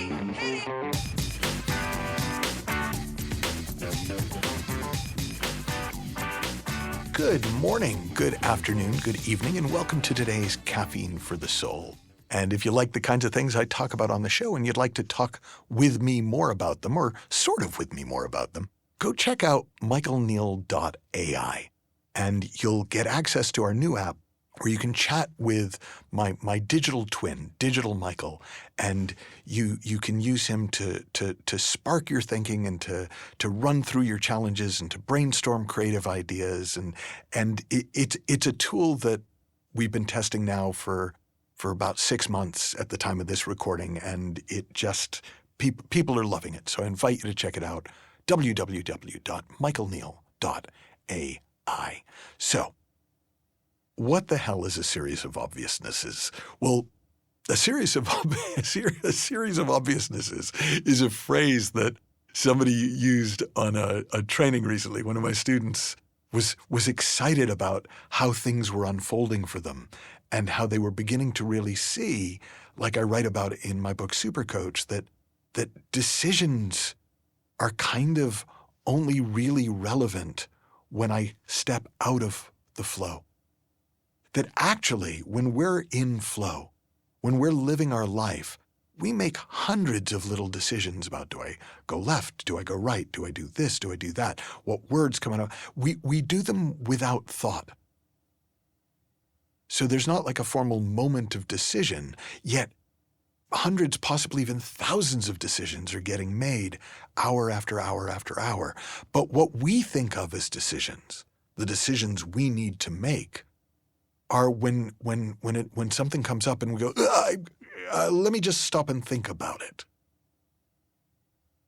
Good morning, good afternoon, good evening, and welcome to today's Caffeine for the Soul. And if you like the kinds of things I talk about on the show and you'd like to talk with me more about them, or sort of with me more about them, go check out michaelneill.ai, and you'll get access to our new app where you can chat with my digital twin, Digital Michael, and you can use him to spark your thinking and to run through your challenges and to brainstorm creative ideas. And it's a tool that we've been testing now for about 6 months at the time of this recording, and it just people are loving it. So I invite you to check it out, www.michaelneill.ai. So, what the hell is a series of obviousnesses? Well, a series of obviousnesses is a phrase that somebody used on a training recently. One of my students was excited about how things were unfolding for them and how they were beginning to really see, like I write about in my book Supercoach, that decisions are kind of only really relevant when I step out of the flow. That actually, when we're in flow, when we're living our life, we make hundreds of little decisions about, do I go left? Do I go right? Do I do this? Do I do that? What words come out? We do them without thought. So there's not like a formal moment of decision, yet hundreds, possibly even thousands of decisions are getting made hour after hour after hour. But what we think of as decisions, the decisions we need to make, are when something comes up and we go, let me just stop and think about it.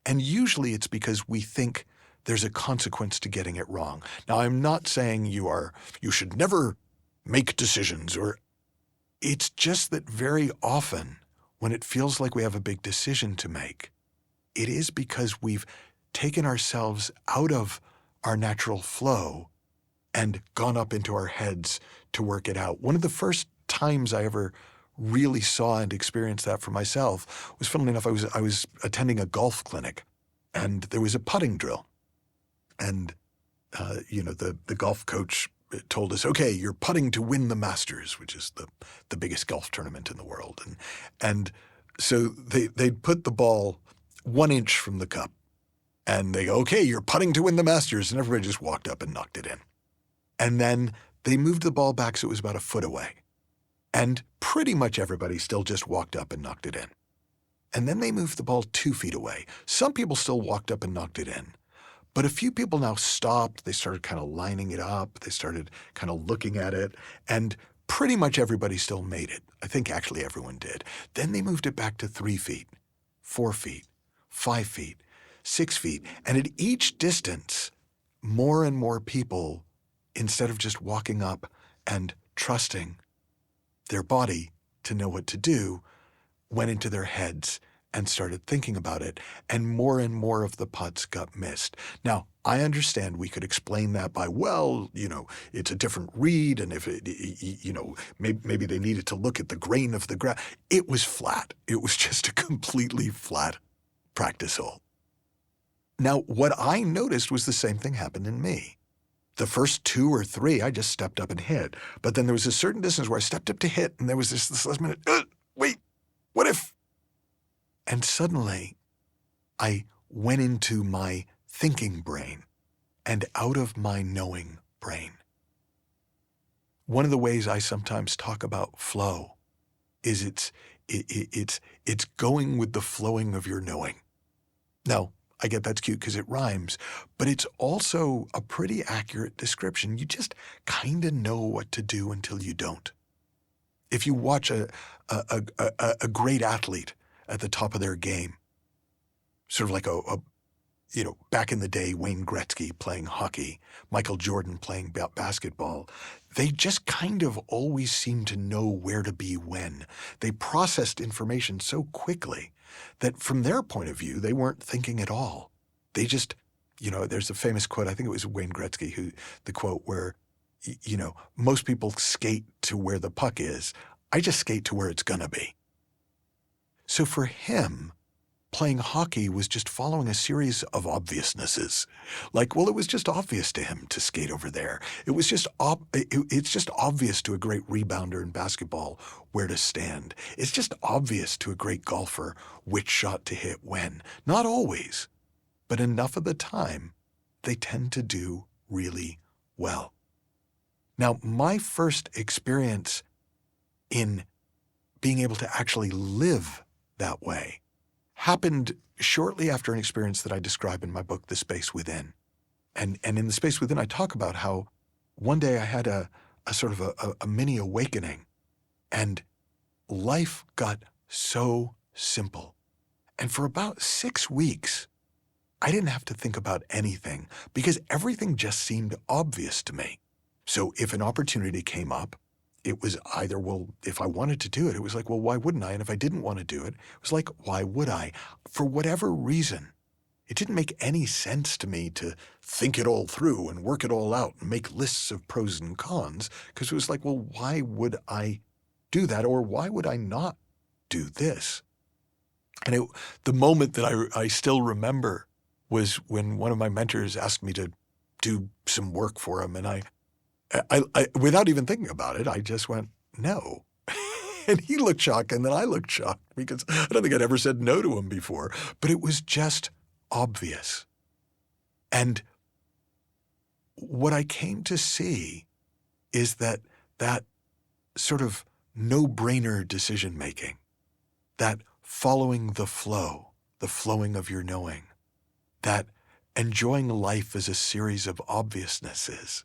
And usually it's because we think there's a consequence to getting it wrong. Now, I'm not saying you should never make decisions, or it's just that very often when it feels like we have a big decision to make, it is because we've taken ourselves out of our natural flow and gone up into our heads to work it out. One of the first times I ever really saw and experienced that for myself was, funnily enough, I was attending a golf clinic, and there was a putting drill. And, the golf coach told us, okay, you're putting to win the Masters, which is the biggest golf tournament in the world. And so they'd put the ball 1 inch from the cup, and they go, okay, you're putting to win the Masters. And everybody just walked up and knocked it in. And then they moved the ball back so it was about a foot away. And pretty much everybody still just walked up and knocked it in. And then they moved the ball 2 feet away. Some people still walked up and knocked it in. But a few people now stopped. They started kind of lining it up. They started kind of looking at it. And pretty much everybody still made it. I think actually everyone did. Then they moved it back to 3 feet, 4 feet, 5 feet, 6 feet. And at each distance, more and more people, instead of just walking up and trusting their body to know what to do, went into their heads and started thinking about it. And more of the putts got missed. Now, I understand we could explain that by, well, it's a different read, and if maybe they needed to look at the grain of the grass. It was flat. It was just a completely flat practice hole. Now, what I noticed was the same thing happened in me. The first 2 or 3, I just stepped up and hit. But then there was a certain distance where I stepped up to hit, and there was this last minute, wait, what if? And suddenly, I went into my thinking brain and out of my knowing brain. One of the ways I sometimes talk about flow is it's going with the flowing of your knowing. Now, I get that's cute because it rhymes, but it's also a pretty accurate description. You just kind of know what to do until you don't. If you watch a great athlete at the top of their game, sort of like back in the day, Wayne Gretzky playing hockey, Michael Jordan playing basketball, they just kind of always seemed to know where to be when. They processed information so quickly that from their point of view, they weren't thinking at all. They just, there's a famous quote, I think it was Wayne Gretzky, the quote where, most people skate to where the puck is. I just skate to where it's gonna be. So for him, playing hockey was just following a series of obviousnesses. Like, well, it was just obvious to him to skate over there. It was just it's just obvious to a great rebounder in basketball where to stand. It's just obvious to a great golfer which shot to hit when. Not always, but enough of the time, they tend to do really well. Now, my first experience in being able to actually live that way happened shortly after an experience that I describe in my book, The Space Within. And in The Space Within, I talk about how one day I had a sort of a mini awakening, and life got so simple. And for about 6 weeks, I didn't have to think about anything because everything just seemed obvious to me. So if an opportunity came up, it was either, well, if I wanted to do it, it was like, well, why wouldn't I? And if I didn't want to do it, it was like, why would I? For whatever reason, it didn't make any sense to me to think it all through and work it all out and make lists of pros and cons, because it was like, well, why would I do that? Or why would I not do this? And the moment that I still remember was when one of my mentors asked me to do some work for him. And I without even thinking about it, I just went, no. And he looked shocked, and then I looked shocked because I don't think I'd ever said no to him before. But it was just obvious. And what I came to see is that sort of no-brainer decision-making, that following the flow, the flowing of your knowing, that enjoying life as a series of obviousnesses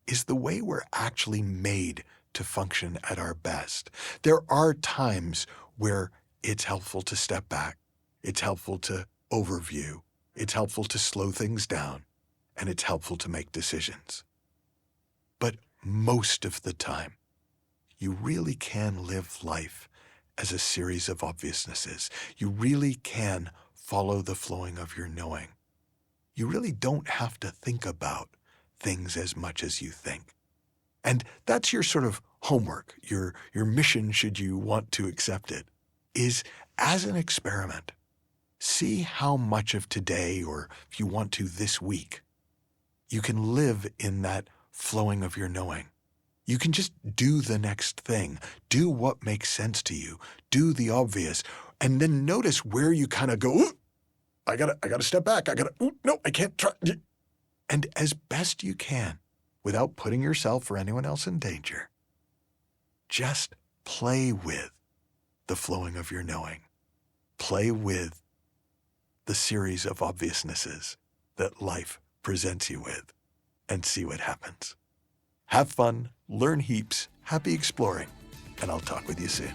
is the way we're actually made to function at our best. There are times where it's helpful to step back. It's helpful to overview. It's helpful to slow things down. And it's helpful to make decisions. But most of the time, you really can live life as a series of obviousnesses. You really can follow the flowing of your knowing. You really don't have to think about things as much as you think. And that's your sort of homework, your mission, should you want to accept it, is as an experiment, see how much of today, or if you want to this week, you can live in that flowing of your knowing. You can just do the next thing, do what makes sense to you, do the obvious, and then notice where you kind of go, ooh, I gotta step back, no, I can't try. And as best you can, without putting yourself or anyone else in danger, just play with the flowing of your knowing. Play with the series of obviousnesses that life presents you with, and see what happens. Have fun, learn heaps, happy exploring, and I'll talk with you soon.